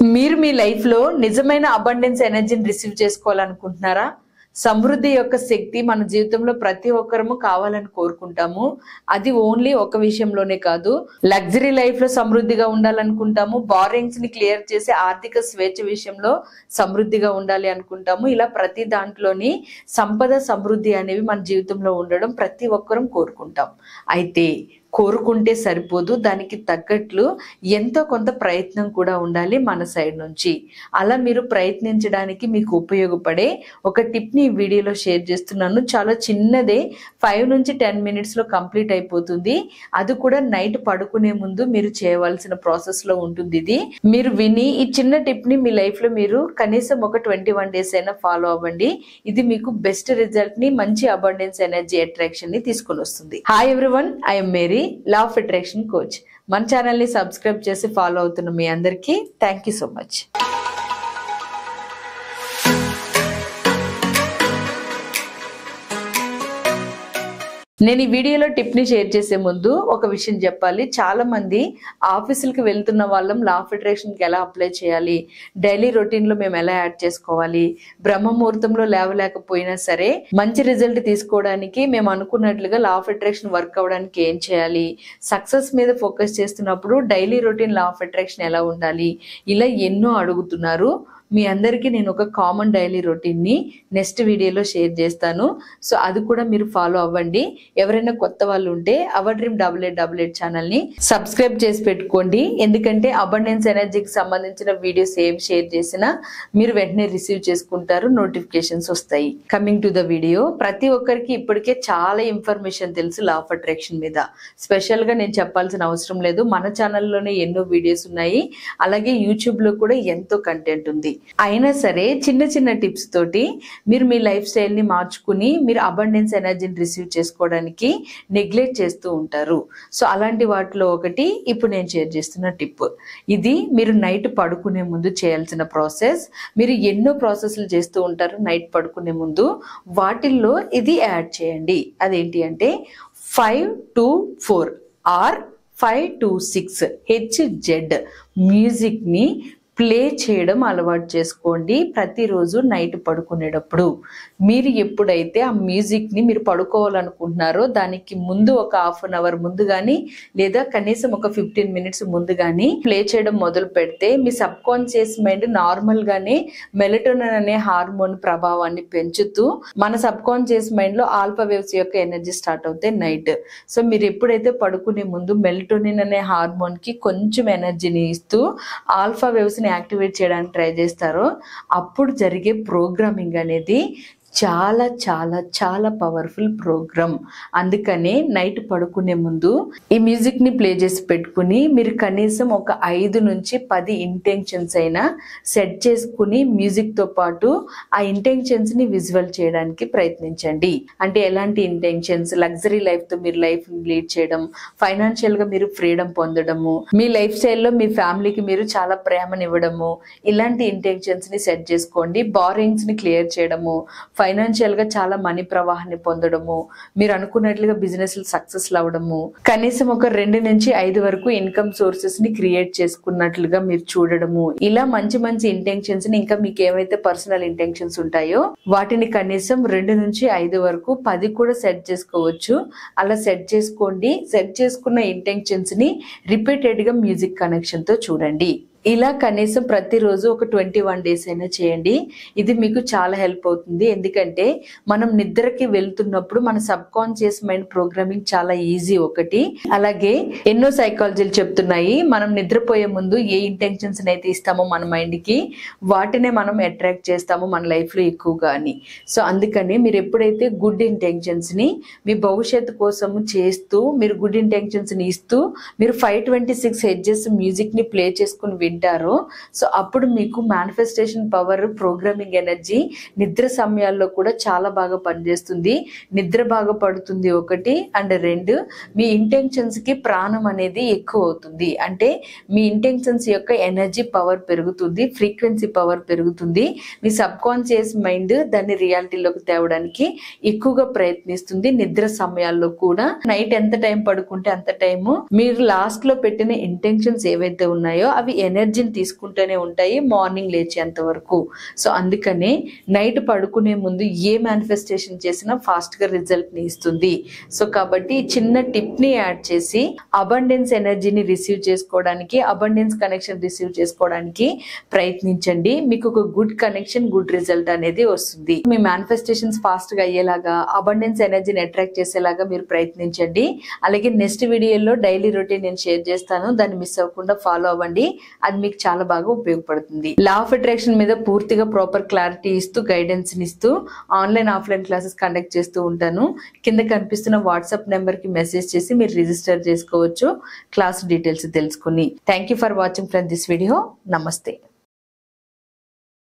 మీరు మీ లైఫ్ లో నిజమైన అబండెన్స్ ఎనర్జీని రిసీవ్ చేసుకోవాలనుకుంటున్నారా? సమృద్ధి యొక్క శక్తి మన జీవితంలో ప్రతి ఒక్కరము కావాలని కోరుకుంటాము. అది ఓన్లీ ఒక విషయంలోనే కాదు, లగ్జరీ లైఫ్ లో సమృద్ధిగా ఉండాలనుకుంటాము, బారింగ్స్ ని క్లియర్ చేసి ఆర్థిక స్వేచ్ఛ విషయంలో సమృద్ధిగా ఉండాలి అనుకుంటాము. ఇలా ప్రతి దాంట్లోని సంపద సమృద్ధి అనేవి మన జీవితంలో ఉండడం ప్రతి ఒక్కరం కోరుకుంటాం. అయితే కోరుకుంటే సరిపోదు, దానికి తగ్గట్లు ఎంతో కొంత ప్రయత్నం కూడా ఉండాలి మన సైడ్ నుంచి. అలా మీరు ప్రయత్నించడానికి మీకు ఉపయోగపడే ఒక టిప్ ని ఈ వీడియోలో షేర్ చేస్తున్నాను. చాలా చిన్నదే, 5 నుంచి 10 మినిట్స్ లో కంప్లీట్ అయిపోతుంది. అది కూడా నైట్ పడుకునే ముందు మీరు చేయవలసిన ప్రాసెస్ లో ఉంటుంది. ఇది మీరు విని ఈ చిన్న టిప్ ని మీ లైఫ్ లో మీరు కనీసం ఒక 21 డేస్ అయినా ఫాలో అవ్వండి. ఇది మీకు బెస్ట్ రిజల్ట్ ని, మంచి అబండెన్స్ ఎనర్జీ అట్రాక్షన్ ని తీసుకొని వస్తుంది. Hi everyone, I'm Mary, law of attraction coach. మన ఛానల్ ని సబ్స్క్రైబ్ చేసి ఫాలో అవుతున్న మీ అందరికీ థ్యాంక్ యూ సో మచ్. నేను ఈ వీడియోలో టిప్ ని షేర్ చేసే ముందు ఒక విషయం చెప్పాలి. చాలా మంది ఆఫీసులకి వెళ్తున్న వాళ్ళం లా ఆఫ్ అట్రాక్షన్ కి ఎలా అప్లై చేయాలి, డైలీ రొటీన్ లో మేము ఎలా యాడ్ చేసుకోవాలి, బ్రహ్మ ముహూర్తంలో లేవలేకపోయినా సరే మంచి రిజల్ట్ తీసుకోవడానికి మేము అనుకున్నట్లుగా లా ఆఫ్ అట్రాక్షన్ వర్క్ అవ్వడానికి ఏం చేయాలి, సక్సెస్ మీద ఫోకస్ చేస్తున్నప్పుడు daily routine law of attraction ఎలా ఉండాలి, ఇలా ఎన్నో అడుగుతున్నారు. మీ అందరికీ నేను ఒక కామన్ డైలీ రొటీన్ ని నెక్స్ట్ వీడియోలో షేర్ చేస్తాను. సో అది కూడా మీరు ఫాలో అవ్వండి. ఎవరైనా కొత్త వాళ్ళు ఉంటే అవర్ డ్రీమ్ 8888 ఛానల్ ని సబ్స్క్రైబ్ చేసి పెట్టుకోండి. ఎందుకంటే అబండెన్స్ ఎనర్జీకి సంబంధించిన వీడియోస్ ఏం షేర్ చేసినా మీరు వెంటనే రిసీవ్ చేసుకుంటారు, నోటిఫికేషన్స్ వస్తాయి. కమింగ్ టు ద వీడియో, ప్రతి ఒక్కరికి ఇప్పటికే చాలా ఇన్ఫర్మేషన్ తెలుసు లా ఆఫ్ అట్రాక్షన్ మీద. స్పెషల్ గా నేను చెప్పాల్సిన అవసరం లేదు. మన ఛానల్లోనే ఎన్నో వీడియోస్ ఉన్నాయి, అలాగే యూట్యూబ్ లో కూడా ఎంతో కంటెంట్ ఉంది. అయినా సరే చిన్న చిన్న టిప్స్ తోటి మీరు మీ లైఫ్ స్టైల్ ని మార్చుకుని మీరు అబండెన్స్ ఎనర్జీని రిసీవ్ చేసుకోవడానికి నెగ్లెక్ట్ చేస్తూ ఉంటారు. సో అలాంటి వాటిలో ఒకటి ఇప్పుడు నేను షేర్ చేస్తున్న టిప్. ఇది మీరు నైట్ పడుకునే ముందు చేయాల్సిన ప్రాసెస్. మీరు ఎన్నో ప్రాసెస్లు చేస్తూ ఉంటారు నైట్ పడుకునే ముందు, వాటిల్లో ఇది యాడ్ చేయండి. అదేంటి అంటే 5 to 4 or 5 to 6 HZ music ని ప్లే చేయడం అలవాటు చేసుకోండి. ప్రతిరోజు నైట్ పడుకునేటప్పుడు మీరు ఎప్పుడైతే ఆ మ్యూజిక్ ని మీరు పడుకోవాలనుకుంటున్నారో దానికి ముందు ఒక 1/2 అవర్ ముందు గానీ లేదా కనీసం ఒక 15 మినిట్స్ ముందు గానీ ప్లే చేయడం మొదలు పెడితే మీ సబ్ కాన్షియస్ మైండ్ నార్మల్ గానే మెలటోనిన్ అనే హార్మోన్ ప్రభావాన్ని పెంచుతూ మన సబ్ కాన్షియస్ మైండ్ లో ఆల్ఫా వేవ్స్ యొక్క ఎనర్జీ స్టార్ట్ అవుతాయి నైట్. సో మీరు ఎప్పుడైతే పడుకునే ముందు మెలటోనిన్ అనే హార్మోన్ కి కొంచెం ఎనర్జీని ఇస్తూ ఆల్ఫా వేవ్స్ ని యాక్టివేట్ చేయడానికి ట్రై చేస్తారో అప్పుడు జరిగే ప్రోగ్రామింగ్ అనేది చాలా చాలా చాలా పవర్ఫుల్ ప్రోగ్రామ్. అందుకనే నైట్ పడుకునే ముందు ఈ మ్యూజిక్ ని ప్లే చేసి పెట్టుకుని మీరు కనీసం ఒక 5 నుంచి 10 ఇంటెన్షన్స్ అయినా సెట్ చేసుకుని మ్యూజిక్ తో పాటు ఆ ఇంటెన్షన్స్ ని విజువల్ చేయడానికి ప్రయత్నించండి. అంటే ఎలాంటి ఇంటెన్షన్స్? లగ్జరీ లైఫ్ తో మీరు లైఫ్ లీడ్ చేయడం, ఫైనాన్షియల్ గా మీరు ఫ్రీడమ్ పొందడము, మీ లైఫ్ స్టైల్లో మీ ఫ్యామిలీకి మీరు చాలా ప్రేమనివ్వడము, ఇలాంటి ఇంటెన్షన్స్ ని సెట్ చేసుకోండి. బారింగ్స్ ని క్లియర్ చేయడము, ఫైనాన్షియల్ గా చాలా మనీ ప్రవాహాన్ని పొందడము, మీరు అనుకున్నట్లుగా బిజినెస్ సక్సెస్ అవ్వడము, కనీసం ఒక 2 నుంచి 5 వరకు ఇన్కమ్ సోర్సెస్ ని క్రియేట్ చేసుకున్నట్లుగా మీరు చూడడము, ఇలా మంచి మంచి ఇంటెన్షన్స్ ని, ఇంకా మీకు ఏవైతే పర్సనల్ ఇంటెన్షన్స్ ఉంటాయో వాటిని కనీసం 2 నుంచి 5 వరకు 10 కూడా సెట్ చేసుకోవచ్చు. అలా సెట్ చేసుకోండి. సెట్ చేసుకున్న ఇంటెన్షన్స్ ని రిపీటెడ్ గా మ్యూజిక్ కనెక్షన్ తో చూడండి. ఇలా కనీసం ప్రతిరోజు ఒక 21 డేస్ అయినా చేయండి. ఇది మీకు చాలా హెల్ప్ అవుతుంది. ఎందుకంటే మనం నిద్రకి వెళ్తున్నప్పుడు మన సబ్ కాన్షియస్ మైండ్ ప్రోగ్రామింగ్ చాలా ఈజీ ఒకటి. అలాగే ఎన్నో సైకాలజీలు చెప్తున్నాయి, మనం నిద్రపోయే ముందు ఏ ఇంటెన్షన్స్ అయితే ఇస్తామో మన మైండ్ కి వాటినే మనం అట్రాక్ట్ చేస్తాము మన లైఫ్ లో ఎక్కువగా అని. సో అందుకని మీరు ఎప్పుడైతే గుడ్ ఇంటెన్షన్స్ ని మీ భవిష్యత్తు కోసము చేస్తూ, మీరు గుడ్ ఇంటెన్షన్స్ ని ఇస్తూ మీరు 526 హెడ్జెస్ మ్యూజిక్ ని ప్లే చేసుకుని వింటారో, సో అప్పుడు మీకు మేనిఫెస్టేషన్ పవర్, ప్రోగ్రామింగ్ ఎనర్జీ నిద్ర సమయాల్లో కూడా చాలా బాగా పనిచేస్తుంది. నిద్ర బాగా పడుతుంది ఒకటి, అండ్ 2 మీ ఇంటెన్షన్స్ కి ప్రాణం అనేది ఎక్కువ అవుతుంది. అంటే మీ ఇంటెన్షన్స్ యొక్క ఎనర్జీ పవర్ పెరుగుతుంది, ఫ్రీక్వెన్సీ పవర్ పెరుగుతుంది. మీ సబ్ కాన్షియస్ మైండ్ దాన్ని రియాలిటీలోకి తేవడానికి ఎక్కువగా ప్రయత్నిస్తుంది. నిద్ర సమయాల్లో కూడా నైట్ ఎంత టైం పడుకుంటే అంత టైము మీరు లాస్ట్ లో పెట్టిన ఇంటెన్షన్స్ ఏవైతే ఉన్నాయో అవి ఎనర్జీని తీసుకుంటూనే ఉంటాయి మార్నింగ్ లేచేంత వరకు. సో అందుకనే నైట్ పడుకునే ముందు ఏ మేనిఫెస్టేషన్ చేసినా ఫాస్ట్ గా రిజల్ట్ ని ఇస్తుంది. సో కాబట్టి చిన్న టిప్ ని యాడ్ చేసి అబండెన్స్ ఎనర్జీని రిసీవ్ చేసుకోవడానికి, అబండెన్స్ కనెక్షన్ రిసీవ్ చేసుకోవడానికి ప్రయత్నించండి. మీకు ఒక గుడ్ కనెక్షన్, గుడ్ రిజల్ట్ అనేది వస్తుంది. మీ మేనిఫెస్టేషన్స్ ఫాస్ట్ గా అయ్యేలాగా, అబండెన్స్ ఎనర్జీని అట్రాక్ట్ చేసేలాగా మీరు ప్రయత్నించండి. అలాగే నెక్స్ట్ వీడియోలో డైలీ రొటీన్ నేను షేర్ చేస్తాను, దాన్ని మిస్ అవ్వకుండా ఫాలో అవ్వండి. అది మీకు చాలా బాగా ఉపయోగపడుతుంది. లా ఆఫ్ అట్రాక్షన్ మీద పూర్తిగా ప్రాపర్ క్లారిటీ ఇస్తూ, గైడెన్స్ ఇస్తూ ఆన్లైన్ ఆఫ్లైన్ క్లాసెస్ కండక్ట్ చేస్తూ ఉంటాను. కింద కనిపిస్తున్న వాట్సాప్ నెంబర్ కి మెసేజ్ చేసి మీరు రిజిస్టర్ చేసుకోవచ్చు క్లాస్ డీటెయిల్స్ తెలుసుకుని. Thank you for watching from this video. నమస్తే.